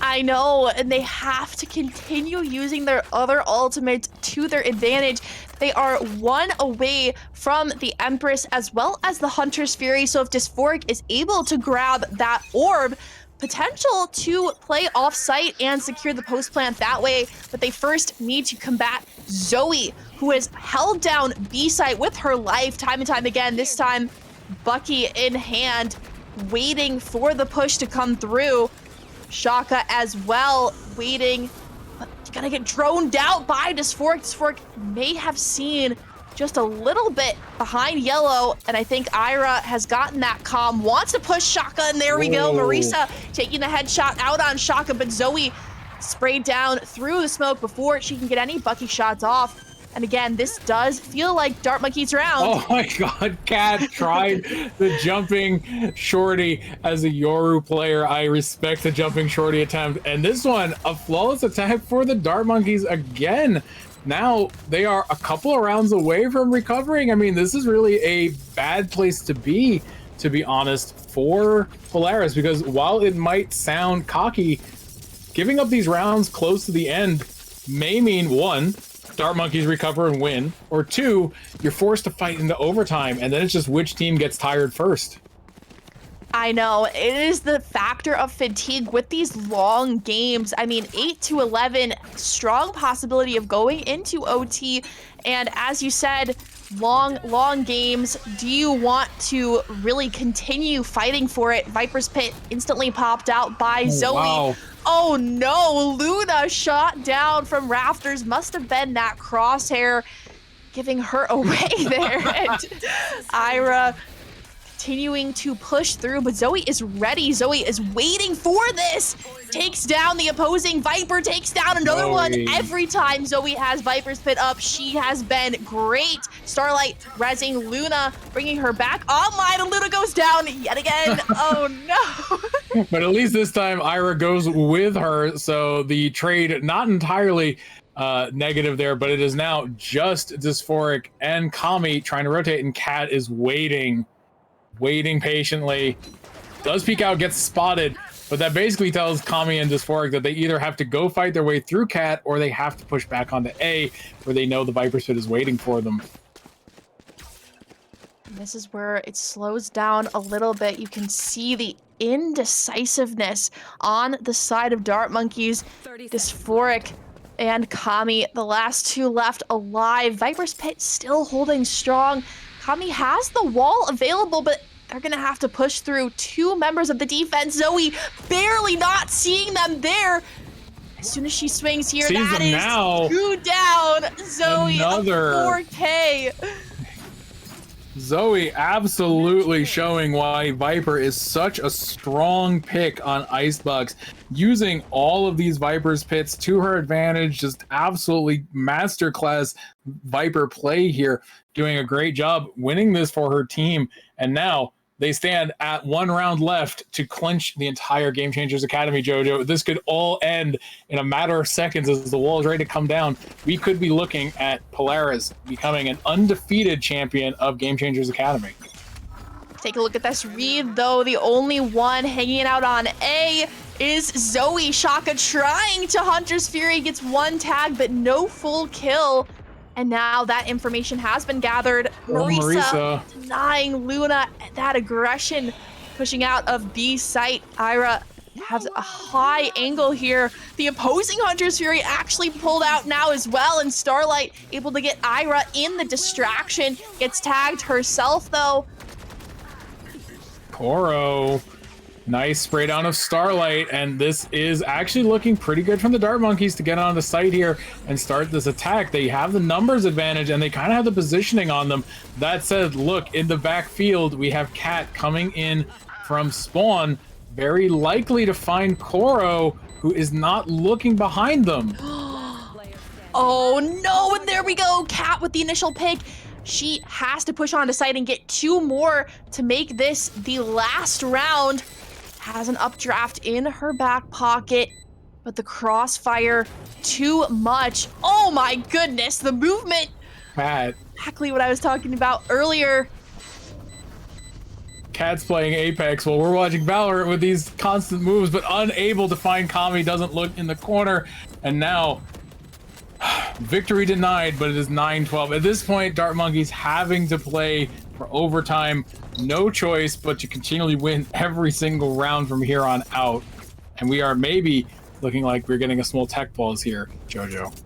I know, and they have to continue using their other ultimates to their advantage. They are 1 away from the Empress as well as the Hunter's Fury. So if Dysphoric is able to grab that orb, potential to play off-site and secure the post plant that way, but they first need to combat Zoe, who has held down B-site with her life time and time again. This time, Bucky in hand, waiting for the push to come through. Shaka as well, waiting, but gonna get droned out by Dysphoric. Dysphoric may have seen just a little bit behind yellow, and I think Ira has gotten that calm, wants to push Shaka, and there we go. Marisa taking the headshot out on Shaka, but Zoe sprayed down through the smoke before she can get any Bucky shots off. And again, this does feel like Dart Monkey's round. Oh my god, Cat tried the jumping shorty as a Yoru player. I respect the jumping shorty attempt, and this one, a flawless attack for the Dart Monkeys again. Now they are a couple of rounds away from recovering. I mean, this is really a bad place to be honest, for Polaris, because while it might sound cocky, giving up these rounds close to the end may mean, one, Dart Monkeys recover and win, or 2, you're forced to fight into overtime, and then it's just which team gets tired first. I know, it is the factor of fatigue with these long games. I mean, 8 to 11, strong possibility of going into OT. And as you said, long games. Do you want to really continue fighting for it? Viper's Pit instantly popped out by Zoe. Wow. Oh no, Luna shot down from rafters. Must have been that crosshair giving her away there. And Ira continuing to push through, but Zoe is ready. Zoe is waiting for this. Takes down the opposing Viper, takes down another one. Every time Zoe has Viper's Pit up, she has been great. Starlight rezzing Luna, bringing her back online, and Luna goes down yet again. Oh no. But at least this time Ira goes with her, so the trade not entirely negative there, but it is now just Dysphoric and Kami trying to rotate, and Cat is waiting patiently. Does peek out, gets spotted, but that basically tells Kami and Dysphoric that they either have to go fight their way through Cat, or they have to push back onto A, where they know the Viper's Pit is waiting for them. And this is where it slows down a little bit. You can see the indecisiveness on the side of Dart Monkeys. Dysphoric and Kami, the last 2 left alive. Viper's Pit still holding strong. Kami has the wall available, but they're gonna have to push through 2 members of the defense. Zoe barely not seeing them there. As soon as she swings here, Sees that them is now. 2 down. Zoe, Another. 4K. Zoe absolutely showing why Viper is such a strong pick on Icebox, using all of these Viper's Pits to her advantage. Just absolutely masterclass Viper play here, doing a great job winning this for her team. And now they stand at 1 round left to clinch the entire Game Changers Academy, JoJo. This could all end in a matter of seconds as the wall is ready to come down. We could be looking at Polaris becoming an undefeated champion of Game Changers Academy. Take a look at this read, though. The only one hanging out on A is Zoe. Shaka trying to Hunter's Fury, gets 1 tag, but no full kill. And now that information has been gathered. Marisa denying Luna that aggression, pushing out of B site. Ira has a high angle here. The opposing Hunter's Fury actually pulled out now as well, and Starlight able to get Ira in the distraction. Gets tagged herself, though. Koro. Nice spray down of Starlight, and this is actually looking pretty good from the Dart Monkeys to get on the site here and start this attack. They have the numbers advantage, and they kind of have the positioning on them. That said, look, in the backfield, we have Cat coming in from spawn, very likely to find Koro, who is not looking behind them. Oh no, and there we go. Cat with the initial pick. She has to push on to site and get 2 more to make this the last round. Has an updraft in her back pocket, but the crossfire too much. Oh my goodness, the movement. Cat. Exactly what I was talking about earlier. Cat's playing Apex while we're watching Valorant with these constant moves, but unable to find Kami, doesn't look in the corner, and now victory denied, but it is 9-12. At this point, Dart Monkeys having to play for overtime. No choice but to continually win every single round from here on out. And we are maybe looking like we're getting a small tech pause here, JoJo.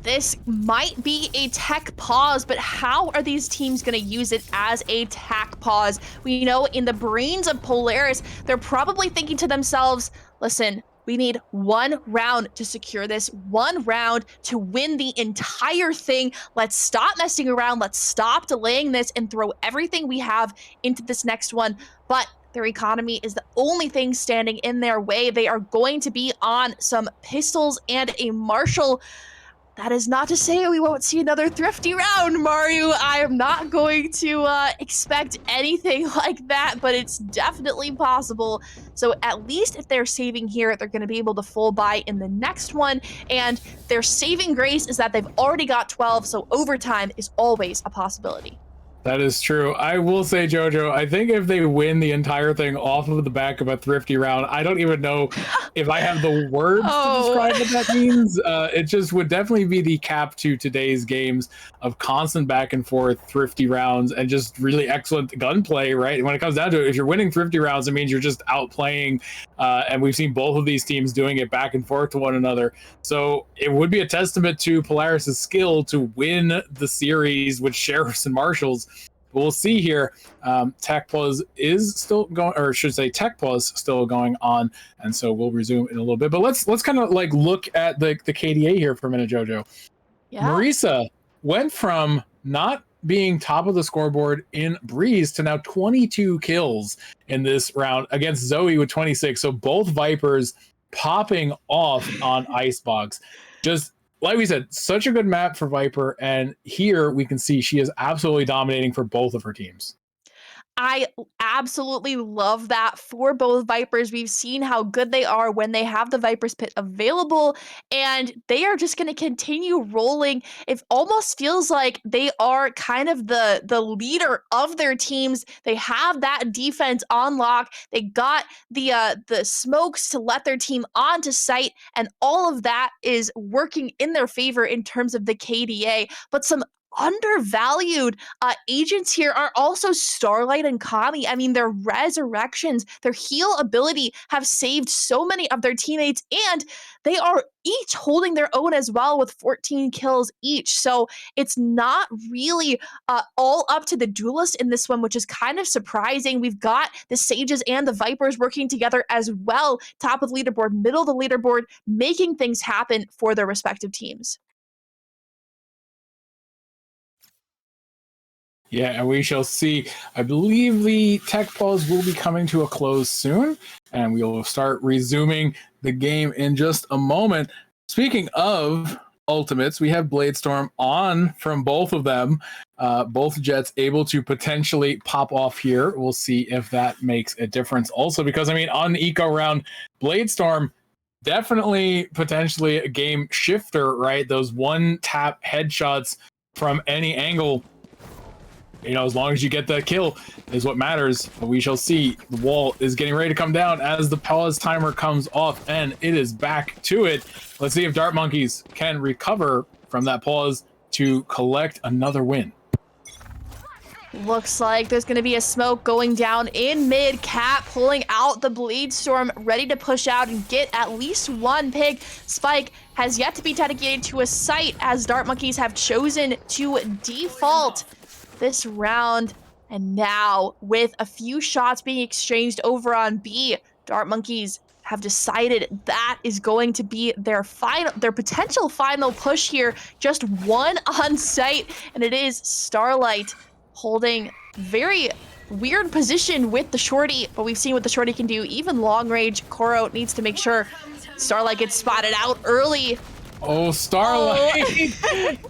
This might be a tech pause, but how are these teams going to use it as a tech pause? We know in the brains of Polaris, they're probably thinking to themselves, listen, we need 1 round to secure this, 1 round to win the entire thing. Let's stop messing around. Let's stop delaying this and throw everything we have into this next one. But their economy is the only thing standing in their way. They are going to be on some pistols and a Marshall. That is not to say we won't see another thrifty round, Mario. I am not going to expect anything like that, but it's definitely possible. So at least if they're saving here, they're going to be able to full buy in the next one. And their saving grace is that they've already got 12, so overtime is always a possibility. That is true. I will say, Jojo, I think if they win the entire thing off of the back of a thrifty round, I don't even know if I have the words to Oh. describe what that means. It just would definitely be the cap to today's games of constant back and forth thrifty rounds and just really excellent gunplay, right? When it comes down to it, if you're winning thrifty rounds, it means you're just outplaying, and we've seen both of these teams doing it back and forth to one another. So it would be a testament to Polaris' skill to win the series with Sheriffs and Marshals. But we'll see here. Tech Pause is still going, or should say Tech Pause still going on, and so we'll resume in a little bit. But let's kind of like look at the KDA here for a minute, Jojo. Yeah. Marisa went from not being top of the scoreboard in Breeze to now 22 kills in this round against Zoe with 26. So both Vipers popping off on Icebox. Just like we said, such a good map for Viper, and here we can see she is absolutely dominating for both of her teams. I absolutely love that for both Vipers. We've seen how good they are when they have the Viper's Pit available, and they are just going to continue rolling. It almost feels like they are kind of the leader of their teams. They have that defense on lock. They got the smokes to let their team onto site, and all of that is working in their favor in terms of the KDA. But some undervalued agents here are also Starlight and Kami. I mean, their resurrections, their heal ability have saved so many of their teammates, and they are each holding their own as well with 14 kills each. So it's not really all up to the duelist in this one, which is kind of surprising. We've got the Sages and the Vipers working together as well, top of the leaderboard, middle of the leaderboard, making things happen for their respective teams. Yeah, and we shall see. I believe the tech pause will be coming to a close soon, and we will start resuming the game in just a moment. Speaking of ultimates, we have Bladestorm on from both of them. Both jets able to potentially pop off here. We'll see if that makes a difference. Also, because I mean, on the eco round, Bladestorm definitely potentially a game shifter, right? Those one tap headshots from any angle. You know, as long as you get that kill is what matters. But we shall see. The wall is getting ready to come down as the pause timer comes off, and it is back to it. Let's see if Dart Monkeys can recover from that pause to collect another win. Looks like there's going to be a smoke going down in mid. Cat pulling out the Bladestorm, ready to push out and get at least one pick. Spike has yet to be dedicated to a site as Dart Monkeys have chosen to default this round. And now, with a few shots being exchanged over on B, Dart Monkeys have decided that is going to be their potential final push here. Just one on site, and it is Starlight holding very weird position with the shorty, but we've seen what the shorty can do. Even long range, Koro needs to make sure Starlight gets spotted out early. Oh, Starlight.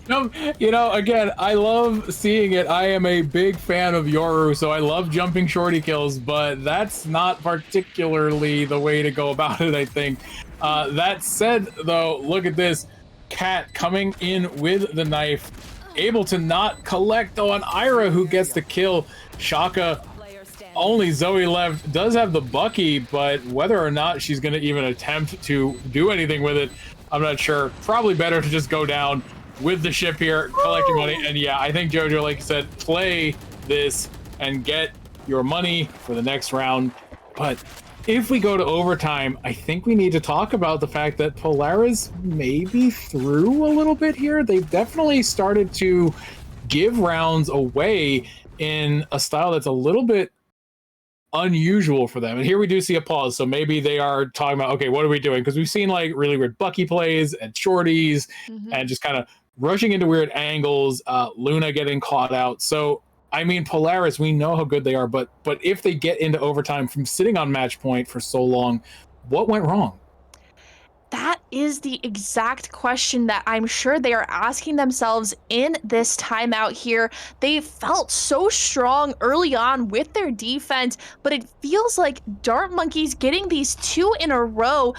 Oh. You know, again, I love seeing it. I am a big fan of Yoru, so I love jumping shorty kills, but that's not particularly the way to go about it, I think. That said, though, look at this. Cat coming in with the knife, able to not collect on Ira, who gets the kill. Shaka, only Zoe left, does have the Bucky, but whether or not she's going to even attempt to do anything with it, I'm not sure. Probably better to just go down with the ship here, collecting money. And yeah, I think JoJo, like you said, play this and get your money for the next round. But if we go to overtime, I think we need to talk about the fact that Polaris may be through a little bit here. They've definitely started to give rounds away in a style that's a little bit unusual for them. And here we do see a pause. So maybe they are talking about, okay, what are we doing? Because we've seen like really weird Bucky plays and shorties and just kind of rushing into weird angles, Luna getting caught out. So I mean, Polaris, we know how good they are, but if they get into overtime from sitting on match point for so long, what went wrong? That is the exact question that I'm sure they are asking themselves in this timeout here. They felt so strong early on with their defense, but it feels like Dart Monkeys getting these two in a row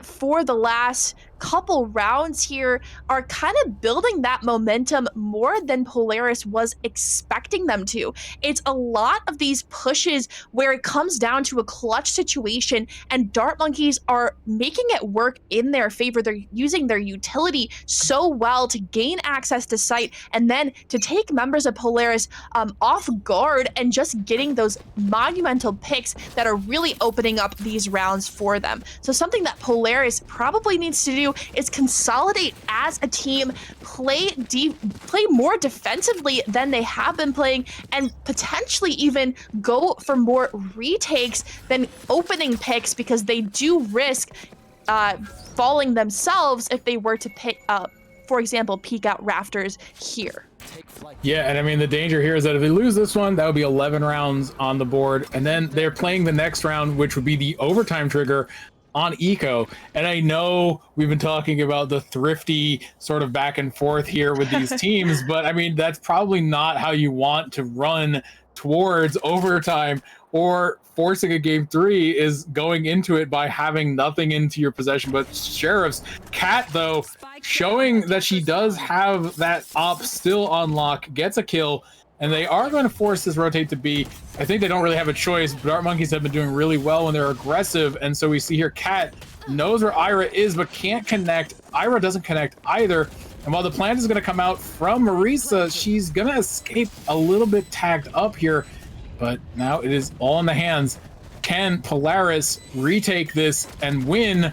for the last couple rounds here are kind of building that momentum more than Polaris was expecting them to. It's a lot of these pushes where it comes down to a clutch situation, and Dart Monkeys are making it work in their favor. They're using their utility so well to gain access to site and then to take members of Polaris off guard and just getting those monumental picks that are really opening up these rounds for them. So something that Polaris probably needs to do is consolidate as a team, play more defensively than they have been playing, and potentially even go for more retakes than opening picks, because they do risk falling themselves if they were to pick up, for example, peek out rafters here. Yeah, and I mean, the danger here is that if they lose this one, that would be 11 rounds on the board, and then they're playing the next round, which would be the overtime trigger on Eco. And I know we've been talking about the thrifty sort of back and forth here with these teams, but I mean, that's probably not how you want to run towards overtime, or forcing a game 3 is going into it by having nothing into your possession but Sheriffs. Cat, though, showing that she does have that op still on lock, gets a kill, and they are going to force this rotate to B. I think they don't really have a choice. Dart Monkeys have been doing really well when they're aggressive, and so we see here Cat knows where Ira is but can't connect. Ira doesn't connect either. And while the plant is going to come out from Marisa, she's going to escape a little bit tagged up here. But now it is all in the hands. Can Polaris retake this and win?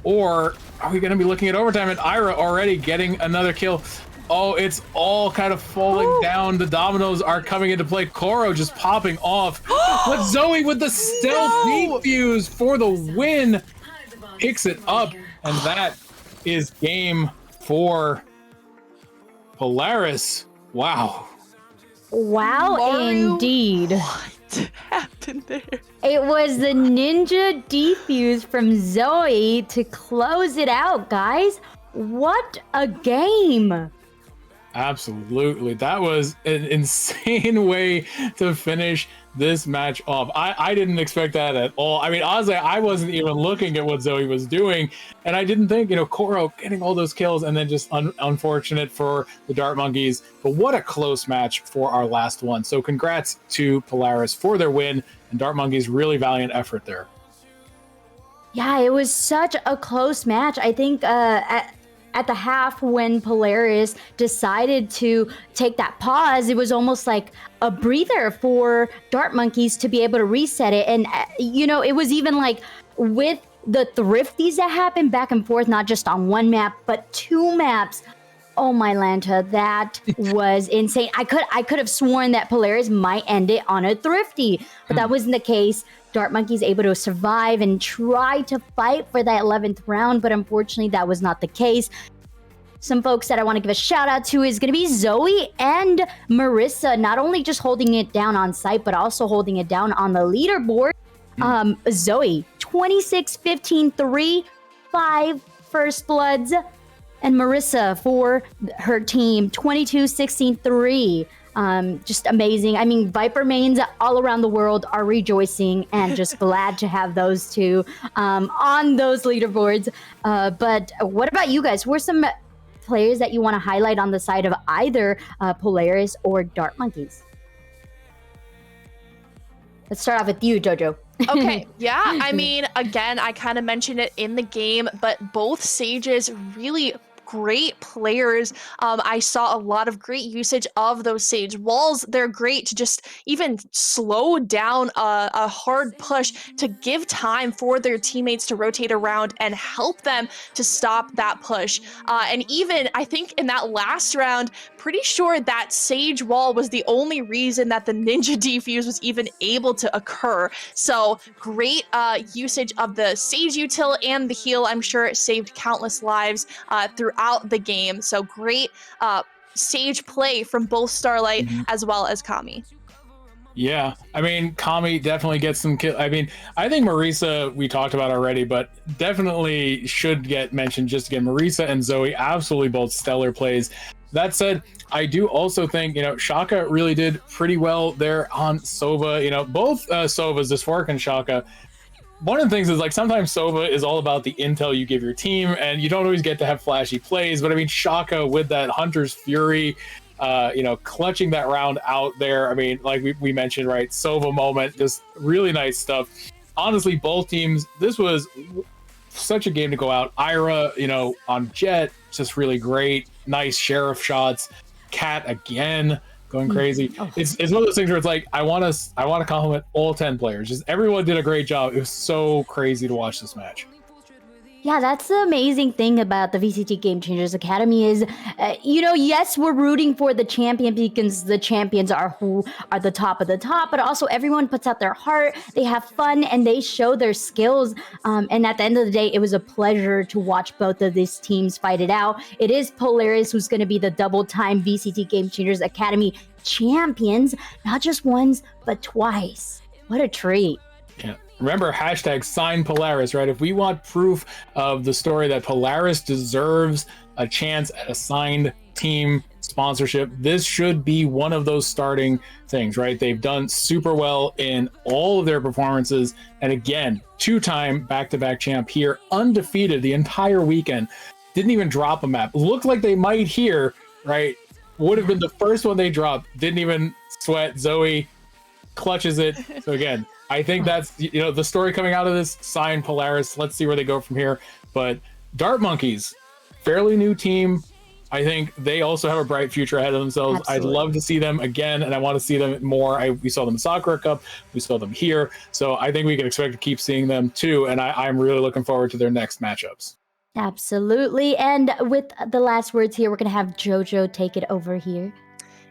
Or are we going to be looking at overtime and Ira already getting another kill? Oh, it's all kind of falling down. The dominoes are coming into play. Koro just popping off. But Zoe with the stealth defuse for the win. Picks it up. And that is game 4. Polaris. Wow. Wow, Mario, indeed. what happened there? It was the ninja defuse from Zoe to close it out, guys. What a game. Absolutely. That was an insane way to finish this match off. I didn't expect that at all. I mean, honestly, I wasn't even looking at what Zoe was doing, and I didn't think, Koro getting all those kills, and then just unfortunate for the Dart Monkeys. But what a close match for our last one. So congrats to Polaris for their win, and Dart Monkeys, really valiant effort there. Yeah, it was such a close match. I think at the half, when Polaris decided to take that pause, it was almost like a breather for Dart Monkeys to be able to reset it. And, it was even like with the thrifties that happened back and forth, not just on one map, but 2 maps. Oh my Lanta, that was insane. I could have sworn that Polaris might end it on a thrifty, but that wasn't the case. Dart Monkeys able to survive and try to fight for that 11th round, but unfortunately that was not the case. Some folks that I want to give a shout out to is going to be Zoe and Marisa, not only just holding it down on site, but also holding it down on the leaderboard. Zoe, 26-15-3, 5 first bloods. And Marisa for her team, 22-16-3. Just amazing. I mean, Viper mains all around the world are rejoicing and just glad to have those two on those leaderboards. But what about you guys? Who are some players that you want to highlight on the side of either Polaris or Dart Monkeys? Let's start off with you, Jojo. Okay, yeah, I mean, again, I kind of mentioned it in the game, but both Sages really great players. I saw a lot of great usage of those Sage walls. They're great to just even slow down a hard push to give time for their teammates to rotate around and help them to stop that push. And even, I think in that last round, pretty sure that Sage wall was the only reason that the Ninja defuse was even able to occur. So great usage of the Sage util and the heal. I'm sure it saved countless lives throughout the game. So great Sage play from both Starlight as well as Kami. Yeah, I mean, Kami definitely gets some kill. I mean, I think Marisa, we talked about already, but definitely should get mentioned just again. Marisa and Zoe, absolutely both stellar plays. That said, I do also think, Shaka really did pretty well there on Sova. Both Sovas, Dysphoric and Shaka, one of the things is like sometimes Sova is all about the intel you give your team, and you don't always get to have flashy plays. But I mean, Shaka with that Hunter's Fury, clutching that round out there. I mean, like we mentioned, right? Sova moment, just really nice stuff. Honestly, both teams, this was such a game to go out. Ira, on Jet, just really great. Nice sheriff shots. Cat again going crazy. It's one of those things where it's like I want to compliment all 10 players. Just everyone did a great job. It was so crazy to watch this match. Yeah, that's the amazing thing about the VCT Game Changers Academy is, yes, we're rooting for the champion because the champions are who are the top of the top, but also everyone puts out their heart, they have fun, and they show their skills. And at the end of the day, it was a pleasure to watch both of these teams fight it out. It is Polaris who's going to be the double-time VCT Game Changers Academy champions, not just once, but twice. What a treat. Yeah. Remember, hashtag sign Polaris, right? If we want proof of the story that Polaris deserves a chance at a signed team sponsorship, this should be one of those starting things, right? They've done super well in all of their performances. And again, two-time back-to-back champ here, undefeated the entire weekend. Didn't even drop a map. Looked like they might here, right? Would have been the first one they dropped. Didn't even sweat. Zoe clutches it. So again, I think that's the story coming out of this. Sign Polaris. Let's see where they go from here. But Dart Monkeys, fairly new team. I think they also have a bright future ahead of themselves. Absolutely. I'd love to see them again, and I want to see them more. We saw them in Sakura Cup. We saw them here. So I think we can expect to keep seeing them too. And I'm really looking forward to their next matchups. Absolutely. And with the last words here, we're going to have JoJo take it over here.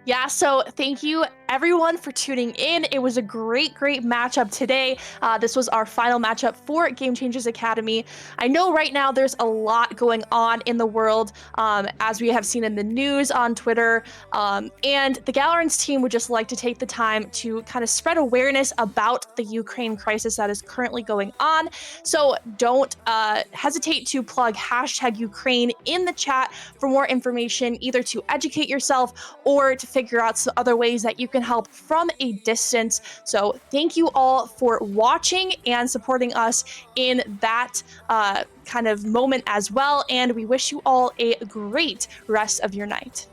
Yeah, so thank you everyone for tuning in. It was a great matchup today. This was our final matchup for Game Changers Academy. I know right now there's a lot going on in the world, as we have seen in the news on Twitter, and the Galerins team would just like to take the time to kind of spread awareness about the Ukraine crisis that is currently going on. So don't hesitate to plug hashtag Ukraine in the chat for more information, either to educate yourself or to figure out some other ways that you can help from a distance. So thank you all for watching and supporting us in that kind of moment as well. And we wish you all a great rest of your night.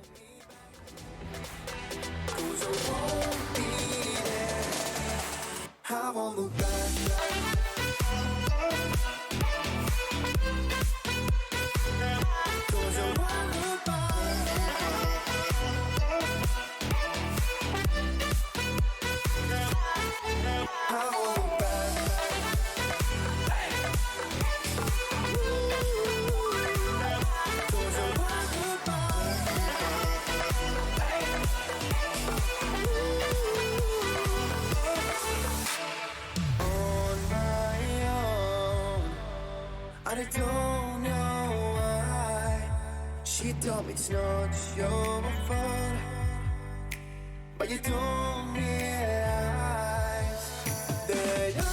I don't know why she told me it's not your fault, but you don't realize that I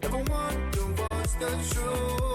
never want to watch the truth.